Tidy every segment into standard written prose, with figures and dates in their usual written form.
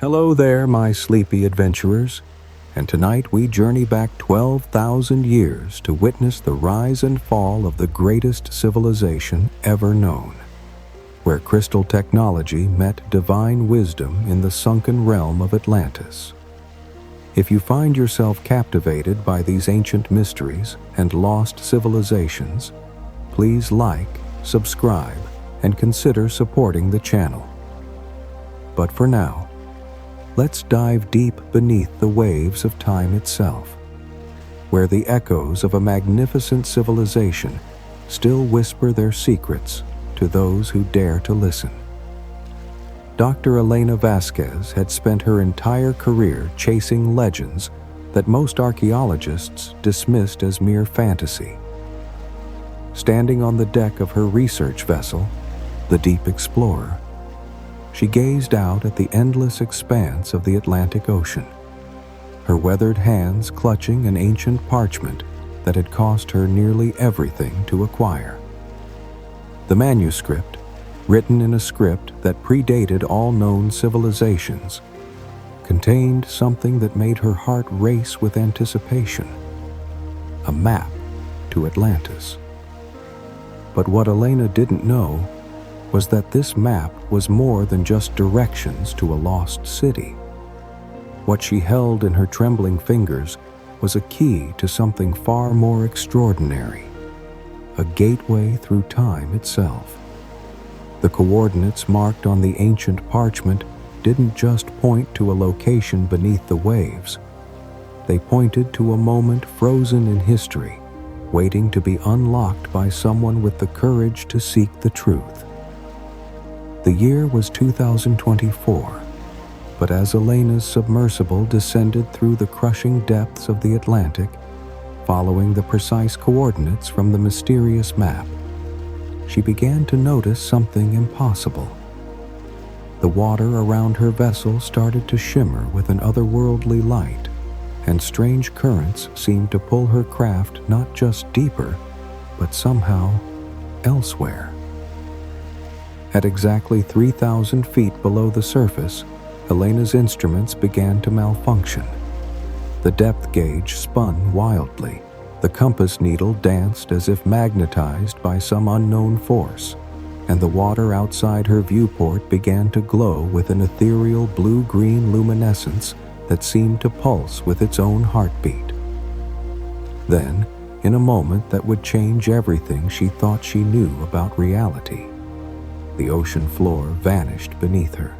Hello there, my sleepy adventurers, and tonight we journey back 12,000 years to witness the rise and fall of the greatest civilization ever known, where crystal technology met divine wisdom in the sunken realm of Atlantis. If you find yourself captivated by these ancient mysteries and lost civilizations, please like, subscribe, and consider supporting the channel. But for now, let's dive deep beneath the waves of time itself, where the echoes of a magnificent civilization still whisper their secrets to those who dare to listen. Dr. Elena Vasquez had spent her entire career chasing legends that most archaeologists dismissed as mere fantasy. Standing on the deck of her research vessel, the Deep Explorer, she gazed out at the endless expanse of the Atlantic Ocean, her weathered hands clutching an ancient parchment that had cost her nearly everything to acquire. The manuscript, written in a script that predated all known civilizations, contained something that made her heart race with anticipation: a map to Atlantis. But what Elena didn't know was that this map was more than just directions to a lost city. What she held in her trembling fingers was a key to something far more extraordinary, a gateway through time itself. The coordinates marked on the ancient parchment didn't just point to a location beneath the waves. They pointed to a moment frozen in history, waiting to be unlocked by someone with the courage to seek the truth. The year was 2024, but as Elena's submersible descended through the crushing depths of the Atlantic, following the precise coordinates from the mysterious map, she began to notice something impossible. The water around her vessel started to shimmer with an otherworldly light, and strange currents seemed to pull her craft not just deeper, but somehow elsewhere. At exactly 3,000 feet below the surface, Elena's instruments began to malfunction. The depth gauge spun wildly. The compass needle danced as if magnetized by some unknown force, and the water outside her viewport began to glow with an ethereal blue-green luminescence that seemed to pulse with its own heartbeat. Then, in a moment that would change everything she thought she knew about reality, the ocean floor vanished beneath her.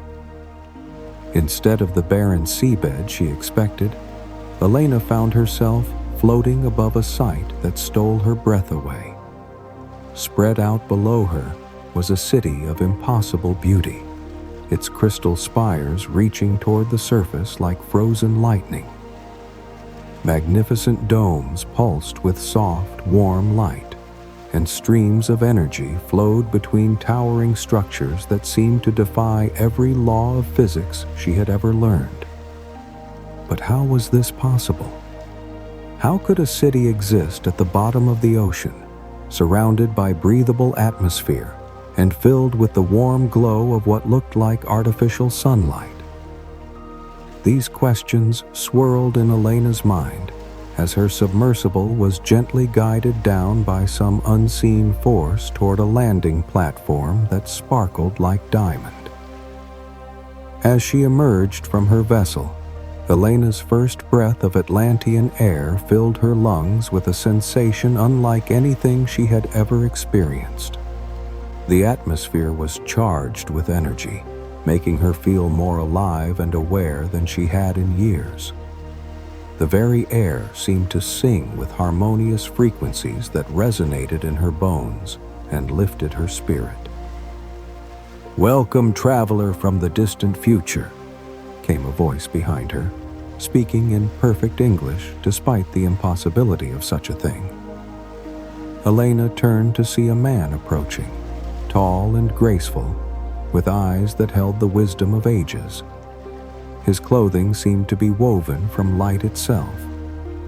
Instead of the barren seabed she expected, Elena found herself floating above a sight that stole her breath away. Spread out below her was a city of impossible beauty, its crystal spires reaching toward the surface like frozen lightning. Magnificent domes pulsed with soft, warm light, and streams of energy flowed between towering structures that seemed to defy every law of physics she had ever learned. But how was this possible? How could a city exist at the bottom of the ocean, surrounded by breathable atmosphere and filled with the warm glow of what looked like artificial sunlight? These questions swirled in Elena's mind as her submersible was gently guided down by some unseen force toward a landing platform that sparkled like diamond. As she emerged from her vessel, Elena's first breath of Atlantean air filled her lungs with a sensation unlike anything she had ever experienced. The atmosphere was charged with energy, making her feel more alive and aware than she had in years. The very air seemed to sing with harmonious frequencies that resonated in her bones and lifted her spirit. "Welcome, traveler from the distant future," came a voice behind her, speaking in perfect English despite the impossibility of such a thing. Elena turned to see a man approaching, tall and graceful, with eyes that held the wisdom of ages. His clothing seemed to be woven from light itself,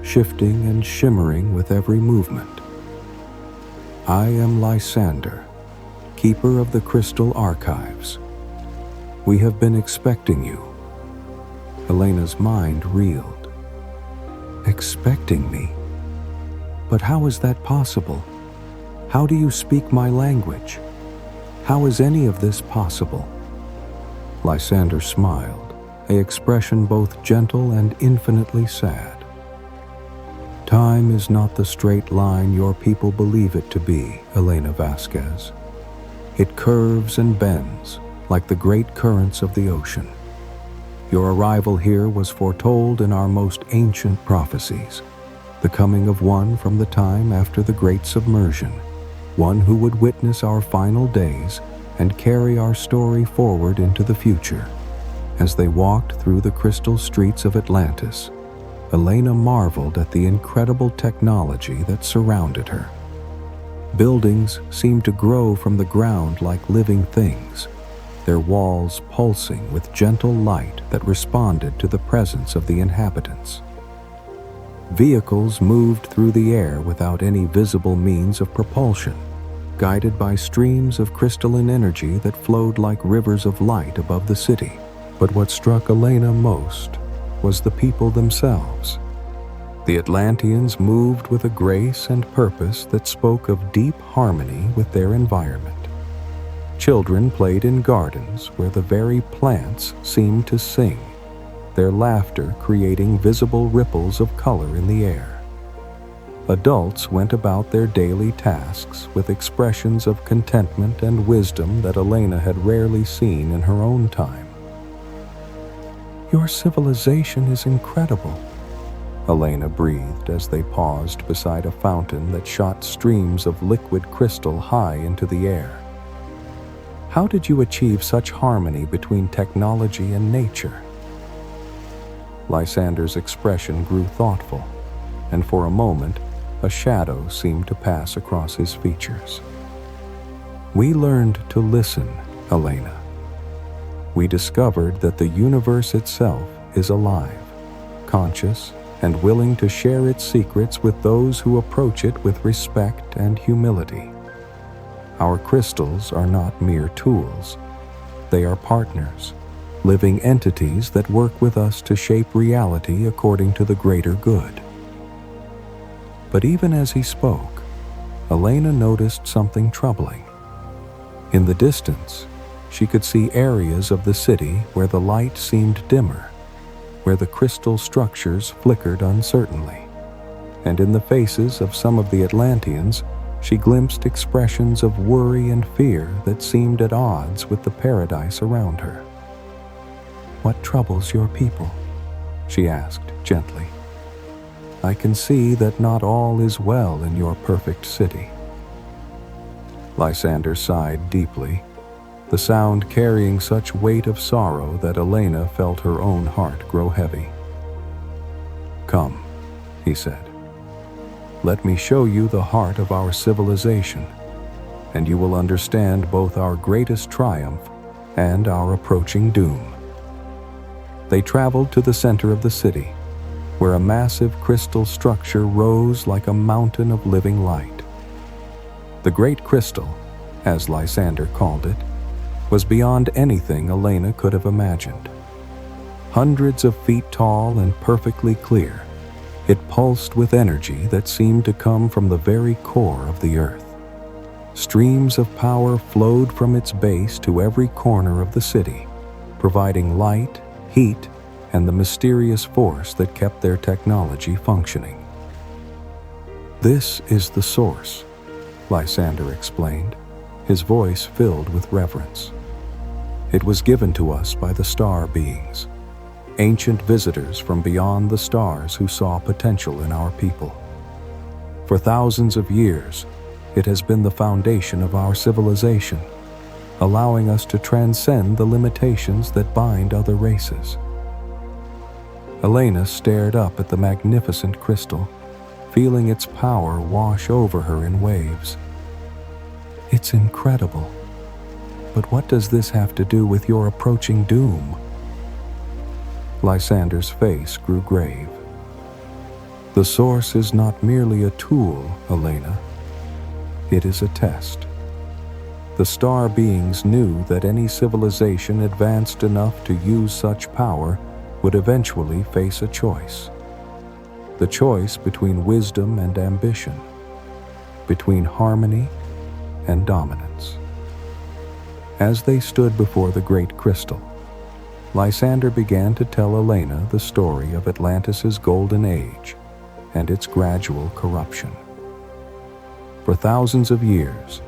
shifting and shimmering with every movement. "I am Lysander, keeper of the crystal archives. We have been expecting you," Elena's mind reeled. Expecting me? But how is that possible? How do you speak my language? How is any of this possible? Lysander smiled, an expression both gentle and infinitely sad. Time is not the straight line your people believe it to be, Elena Vasquez. It curves and bends like the great currents of the ocean. Your arrival here was foretold in our most ancient prophecies, the coming of one from the time after the Great Submersion, one who would witness our final days and carry our story forward into the future. As they walked through the crystal streets of Atlantis, Elena marveled at the incredible technology that surrounded her. Buildings seemed to grow from the ground like living things, their walls pulsing with gentle light that responded to the presence of the inhabitants. Vehicles moved through the air without any visible means of propulsion, guided by streams of crystalline energy that flowed like rivers of light above the city. But what struck Elena most was the people themselves. The Atlanteans moved with a grace and purpose that spoke of deep harmony with their environment. Children played in gardens where the very plants seemed to sing, their laughter creating visible ripples of color in the air. Adults went about their daily tasks with expressions of contentment and wisdom that Elena had rarely seen in her own time. "Your civilization is incredible," Elena breathed as they paused beside a fountain that shot streams of liquid crystal high into the air. "How did you achieve such harmony between technology and nature?" Lysander's expression grew thoughtful, and for a moment, a shadow seemed to pass across his features. "We learned to listen, Elena. We discovered that the universe itself is alive, conscious, and willing to share its secrets with those who approach it with respect and humility. Our crystals are not mere tools. They are partners, living entities that work with us to shape reality according to the greater good." But even as he spoke, Elena noticed something troubling. In the distance, she could see areas of the city where the light seemed dimmer, where the crystal structures flickered uncertainly, and in the faces of some of the Atlanteans, she glimpsed expressions of worry and fear that seemed at odds with the paradise around her. "What troubles your people?" she asked gently. "I can see that not all is well in your perfect city." Lysander sighed deeply, the sound carrying such weight of sorrow that Elena felt her own heart grow heavy. "Come," he said. "Let me show you the heart of our civilization, and you will understand both our greatest triumph and our approaching doom." They traveled to the center of the city, where a massive crystal structure rose like a mountain of living light. The Great Crystal, as Lysander called it, was beyond anything Elena could have imagined. Hundreds of feet tall and perfectly clear, it pulsed with energy that seemed to come from the very core of the earth. Streams of power flowed from its base to every corner of the city, providing light, heat, and the mysterious force that kept their technology functioning. "This is the source," Lysander explained, his voice filled with reverence. "It was given to us by the star beings, ancient visitors from beyond the stars who saw potential in our people. For thousands of years, it has been the foundation of our civilization, allowing us to transcend the limitations that bind other races." Elena stared up at the magnificent crystal, feeling its power wash over her in waves. "It's incredible. But what does this have to do with your approaching doom?" Lysander's face grew grave. "The source is not merely a tool, Elena. It is a test. The star beings knew that any civilization advanced enough to use such power would eventually face a choice. The choice between wisdom and ambition, between harmony and dominance. As they stood before the great crystal, Lysander began to tell Elena the story of Atlantis's golden age and its gradual corruption. For thousands of years,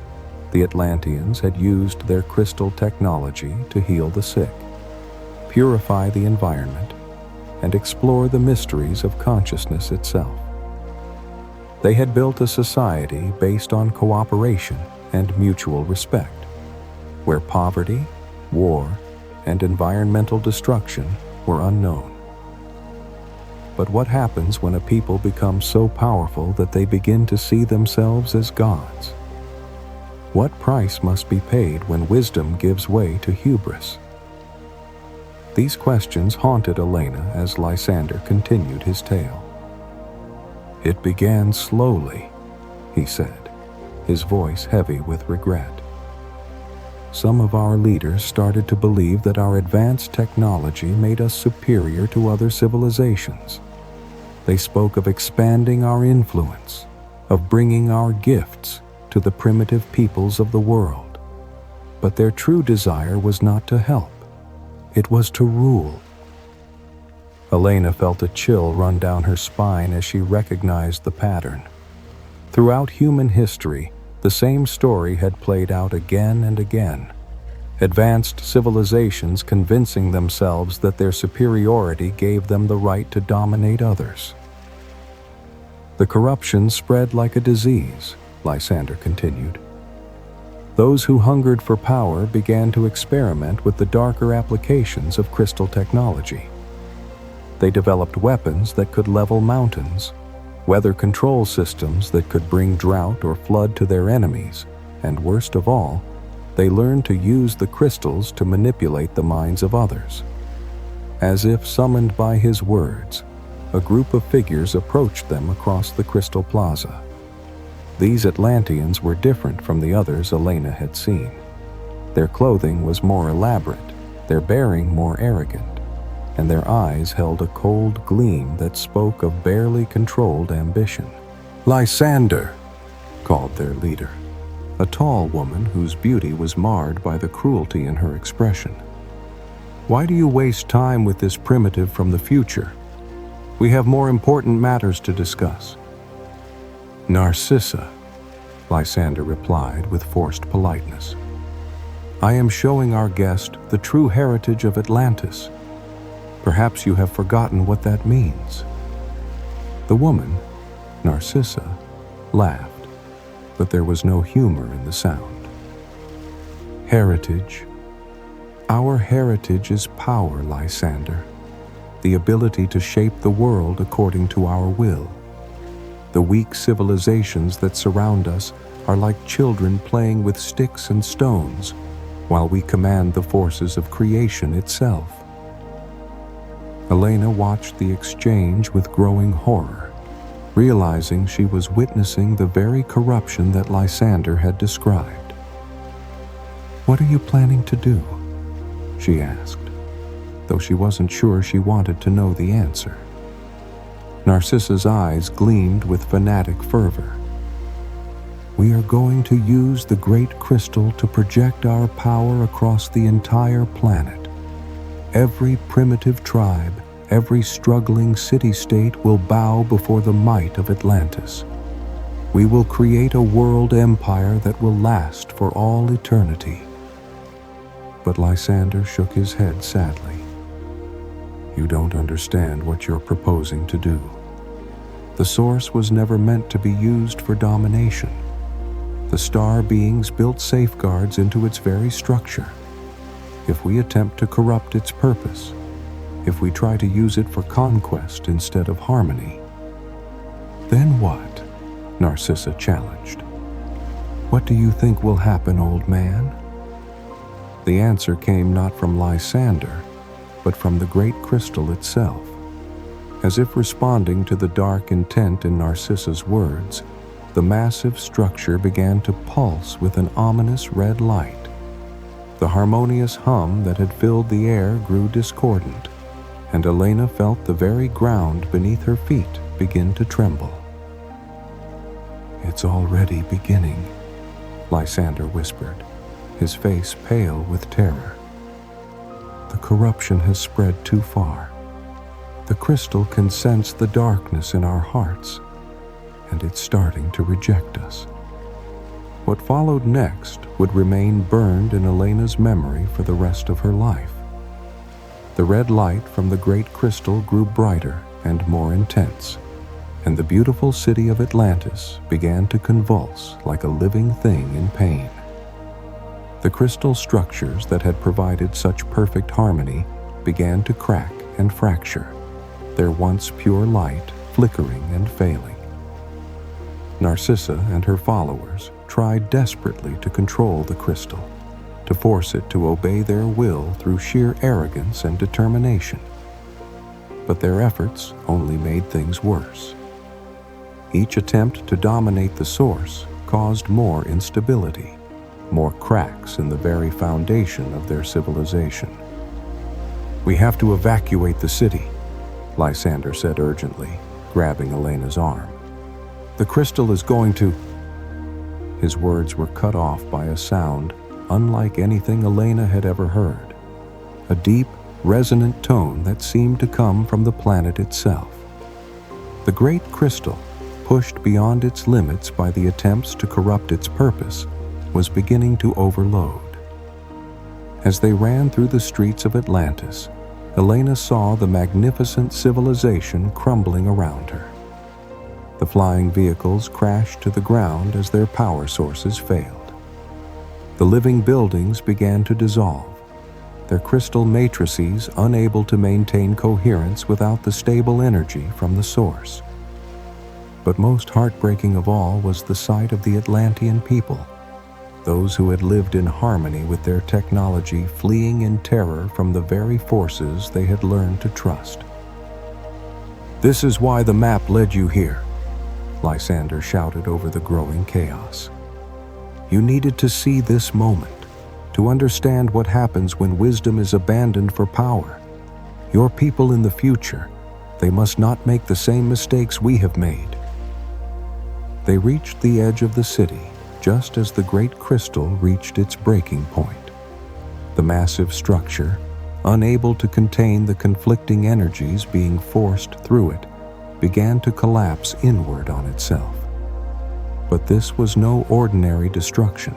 the Atlanteans had used their crystal technology to heal the sick, purify the environment, and explore the mysteries of consciousness itself. They had built a society based on cooperation and mutual respect, where poverty, war, and environmental destruction were unknown. But what happens when a people becomes so powerful that they begin to see themselves as gods? What price must be paid when wisdom gives way to hubris? These questions haunted Elena as Lysander continued his tale. "It began slowly," he said, his voice heavy with regret. "Some of our leaders started to believe that our advanced technology made us superior to other civilizations. They spoke of expanding our influence, of bringing our gifts to the primitive peoples of the world. But their true desire was not to help. It was to rule." Elena felt a chill run down her spine as she recognized the pattern. Throughout human history, the same story had played out again and again. Advanced civilizations convincing themselves that their superiority gave them the right to dominate others. "The corruption spread like a disease," Lysander continued. "Those who hungered for power began to experiment with the darker applications of crystal technology. They developed weapons that could level mountains, weather control systems that could bring drought or flood to their enemies, and worst of all, they learned to use the crystals to manipulate the minds of others. As if summoned by his words, a group of figures approached them across the crystal plaza. These Atlanteans were different from the others Elena had seen. Their clothing was more elaborate, their bearing more arrogant, and their eyes held a cold gleam that spoke of barely controlled ambition. "Lysander," called their leader, a tall woman whose beauty was marred by the cruelty in her expression. "Why do you waste time with this primitive from the future? We have more important matters to discuss." "Narcissa," Lysander replied with forced politeness. "I am showing our guest the true heritage of Atlantis. Perhaps you have forgotten what that means." The woman, Narcissa, laughed, but there was no humor in the sound. "Heritage. Our heritage is power, Lysander. The ability to shape the world according to our will. The weak civilizations that surround us are like children playing with sticks and stones, while we command the forces of creation itself." Elena watched the exchange with growing horror, realizing she was witnessing the very corruption that Lysander had described. "What are you planning to do?" she asked, though she wasn't sure she wanted to know the answer. Narcissa's eyes gleamed with fanatic fervor. "We are going to use the great crystal to project our power across the entire planet. Every primitive tribe, every struggling city-state will bow before the might of Atlantis. We will create a world empire that will last for all eternity." But Lysander shook his head sadly. "You don't understand what you're proposing to do. The source was never meant to be used for domination. The star beings built safeguards into its very structure. If we attempt to corrupt its purpose, if we try to use it for conquest instead of harmony, then what?" Narcissa challenged. "What do you think will happen, old man?" The answer came not from Lysander, but from the great crystal itself. As if responding to the dark intent in Narcissa's words, the massive structure began to pulse with an ominous red light. The harmonious hum that had filled the air grew discordant, and Elena felt the very ground beneath her feet begin to tremble. "It's already beginning," Lysander whispered, his face pale with terror. "The corruption has spread too far. The crystal can sense the darkness in our hearts, and it's starting to reject us." What followed next would remain burned in Elena's memory for the rest of her life. The red light from the great crystal grew brighter and more intense, and the beautiful city of Atlantis began to convulse like a living thing in pain. The crystal structures that had provided such perfect harmony began to crack and fracture, their once pure light flickering and failing. Narcissa and her followers tried desperately to control the crystal, to force it to obey their will through sheer arrogance and determination. But their efforts only made things worse. Each attempt to dominate the source caused more instability, more cracks in the very foundation of their civilization. "We have to evacuate the city," Lysander said urgently, grabbing Elena's arm. "The crystal is going to—" His words were cut off by a sound unlike anything Elena had ever heard, a deep, resonant tone that seemed to come from the planet itself. The great crystal, pushed beyond its limits by the attempts to corrupt its purpose, was beginning to overload. As they ran through the streets of Atlantis, Elena saw the magnificent civilization crumbling around her. The flying vehicles crashed to the ground as their power sources failed. The living buildings began to dissolve, their crystal matrices unable to maintain coherence without the stable energy from the source. But most heartbreaking of all was the sight of the Atlantean people, those who had lived in harmony with their technology fleeing in terror from the very forces they had learned to trust. "This is why the map led you here," Lysander shouted over the growing chaos. "You needed to see this moment, to understand what happens when wisdom is abandoned for power. Your people in the future, they must not make the same mistakes we have made." They reached the edge of the city just as the great crystal reached its breaking point. The massive structure, unable to contain the conflicting energies being forced through it, began to collapse inward on itself. But this was no ordinary destruction.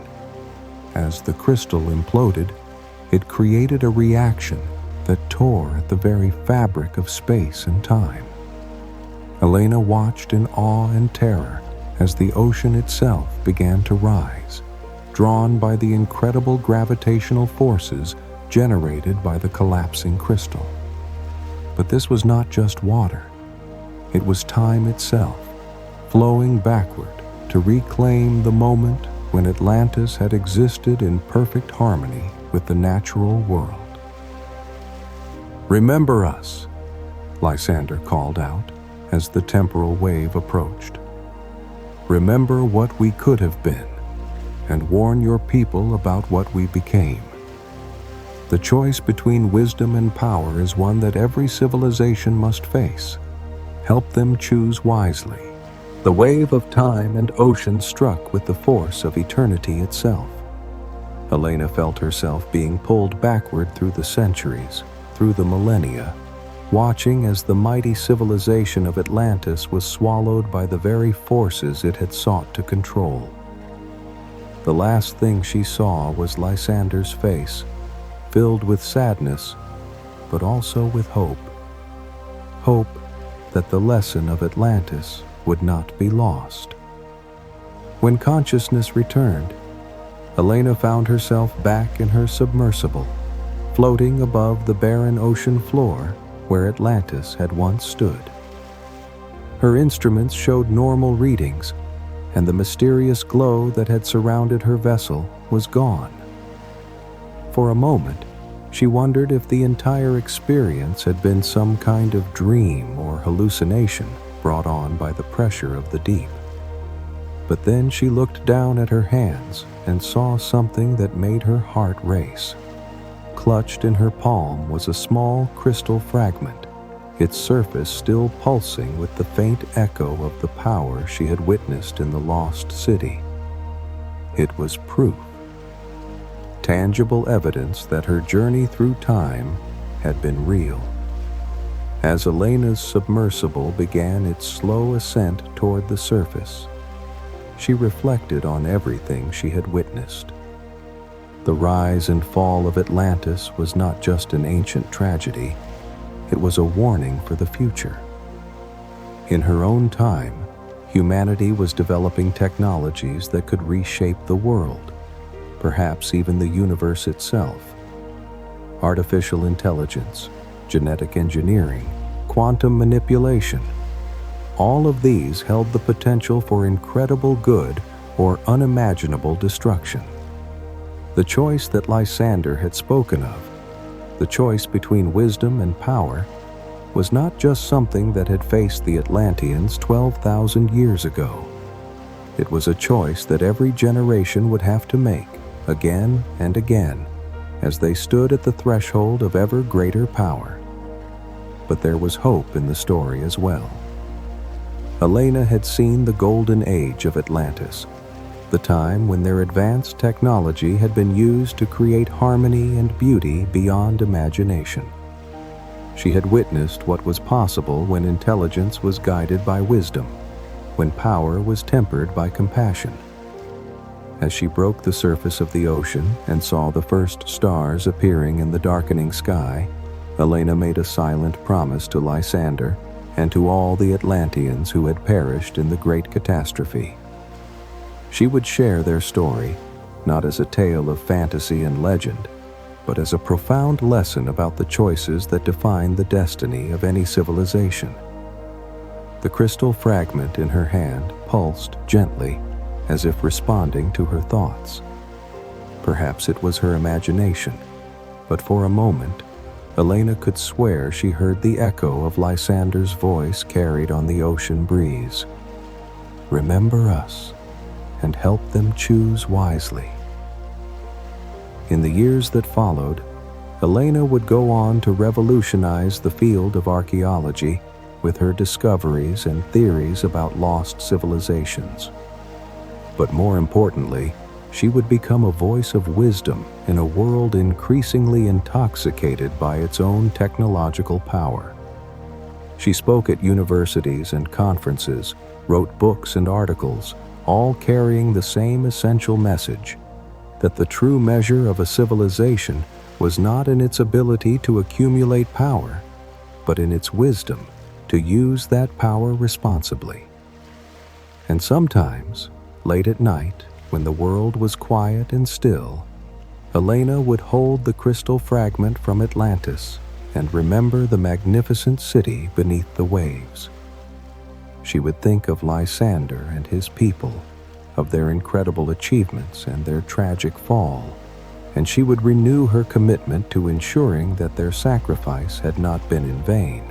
As the crystal imploded, it created a reaction that tore at the very fabric of space and time. Elena watched in awe and terror as the ocean itself began to rise, drawn by the incredible gravitational forces generated by the collapsing crystal. But this was not just water. It was time itself, flowing backward to reclaim the moment when Atlantis had existed in perfect harmony with the natural world. "Remember us," Lysander called out as the temporal wave approached. "Remember what we could have been, and warn your people about what we became. The choice between wisdom and power is one that every civilization must face. Help them choose wisely." The wave of time and ocean struck with the force of eternity itself. Elena felt herself being pulled backward through the centuries, through the millennia, watching as the mighty civilization of Atlantis was swallowed by the very forces it had sought to control. The last thing she saw was Lysander's face, filled with sadness, but also with hope. Hope that the lesson of Atlantis would not be lost. When consciousness returned, Elena found herself back in her submersible, floating above the barren ocean floor where Atlantis had once stood. Her instruments showed normal readings, and the mysterious glow that had surrounded her vessel was gone. For a moment, she wondered if the entire experience had been some kind of dream or hallucination brought on by the pressure of the deep. But then she looked down at her hands and saw something that made her heart race. Clutched in her palm was a small crystal fragment, its surface still pulsing with the faint echo of the power she had witnessed in the lost city. It was proof, tangible evidence that her journey through time had been real. As Elena's submersible began its slow ascent toward the surface, she reflected on everything she had witnessed. The rise and fall of Atlantis was not just an ancient tragedy, it was a warning for the future. In her own time, humanity was developing technologies that could reshape the world, perhaps even the universe itself. Artificial intelligence, genetic engineering, quantum manipulation. All of these held the potential for incredible good or unimaginable destruction. The choice that Lysander had spoken of, the choice between wisdom and power, was not just something that had faced the Atlanteans 12,000 years ago. It was a choice that every generation would have to make, again and again, as they stood at the threshold of ever greater power. But there was hope in the story as well. Elena had seen the golden age of Atlantis, the time when their advanced technology had been used to create harmony and beauty beyond imagination. She had witnessed what was possible when intelligence was guided by wisdom, when power was tempered by compassion. As she broke the surface of the ocean and saw the first stars appearing in the darkening sky, Elena made a silent promise to Lysander and to all the Atlanteans who had perished in the great catastrophe. She would share their story, not as a tale of fantasy and legend, but as a profound lesson about the choices that define the destiny of any civilization. The crystal fragment in her hand pulsed gently, as if responding to her thoughts. Perhaps it was her imagination, but for a moment, Elena could swear she heard the echo of Lysander's voice carried on the ocean breeze. Remember us, and help them choose wisely. In the years that followed, Elena would go on to revolutionize the field of archaeology with her discoveries and theories about lost civilizations. But more importantly, she would become a voice of wisdom in a world increasingly intoxicated by its own technological power. She spoke at universities and conferences, wrote books and articles, all carrying the same essential message, that the true measure of a civilization was not in its ability to accumulate power, but in its wisdom to use that power responsibly. And sometimes, late at night, when the world was quiet and still, Elena would hold the crystal fragment from Atlantis and remember the magnificent city beneath the waves. She would think of Lysander and his people, of their incredible achievements and their tragic fall, and she would renew her commitment to ensuring that their sacrifice had not been in vain.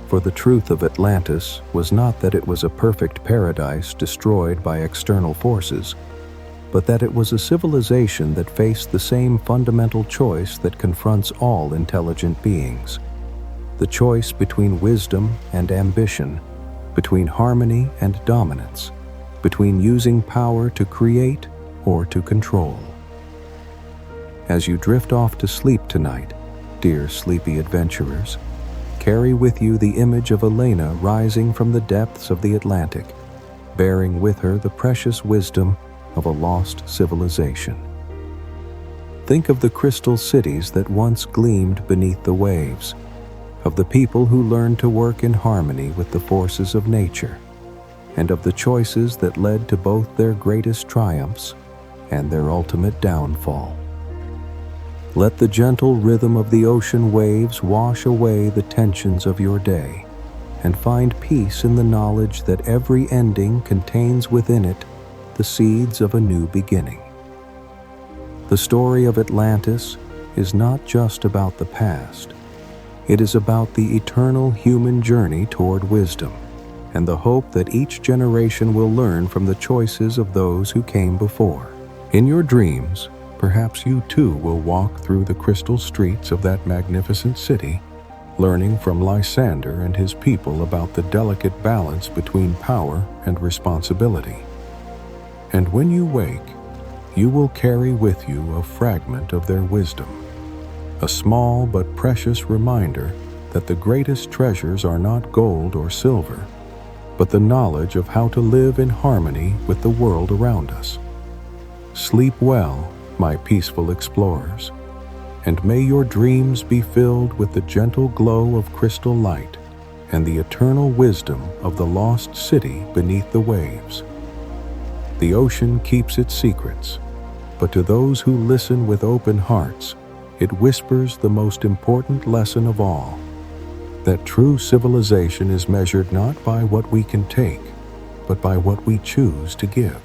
For the truth of Atlantis was not that it was a perfect paradise destroyed by external forces, but that it was a civilization that faced the same fundamental choice that confronts all intelligent beings: the choice between wisdom and ambition, between harmony and dominance, between using power to create or to control. As you drift off to sleep tonight, dear sleepy adventurers, carry with you the image of Elena rising from the depths of the Atlantic, bearing with her the precious wisdom of a lost civilization. Think of the crystal cities that once gleamed beneath the waves, of the people who learned to work in harmony with the forces of nature, and of the choices that led to both their greatest triumphs and their ultimate downfall. Let the gentle rhythm of the ocean waves wash away the tensions of your day, and find peace in the knowledge that every ending contains within it the seeds of a new beginning. The story of Atlantis is not just about the past. It is about the eternal human journey toward wisdom, and the hope that each generation will learn from the choices of those who came before. In your dreams, perhaps you too will walk through the crystal streets of that magnificent city, learning from Lysander and his people about the delicate balance between power and responsibility. And when you wake, you will carry with you a fragment of their wisdom, a small but precious reminder that the greatest treasures are not gold or silver, but the knowledge of how to live in harmony with the world around us. Sleep well, my peaceful explorers, and may your dreams be filled with the gentle glow of crystal light and the eternal wisdom of the lost city beneath the waves. The ocean keeps its secrets, but to those who listen with open hearts, it whispers the most important lesson of all, that true civilization is measured not by what we can take, but by what we choose to give.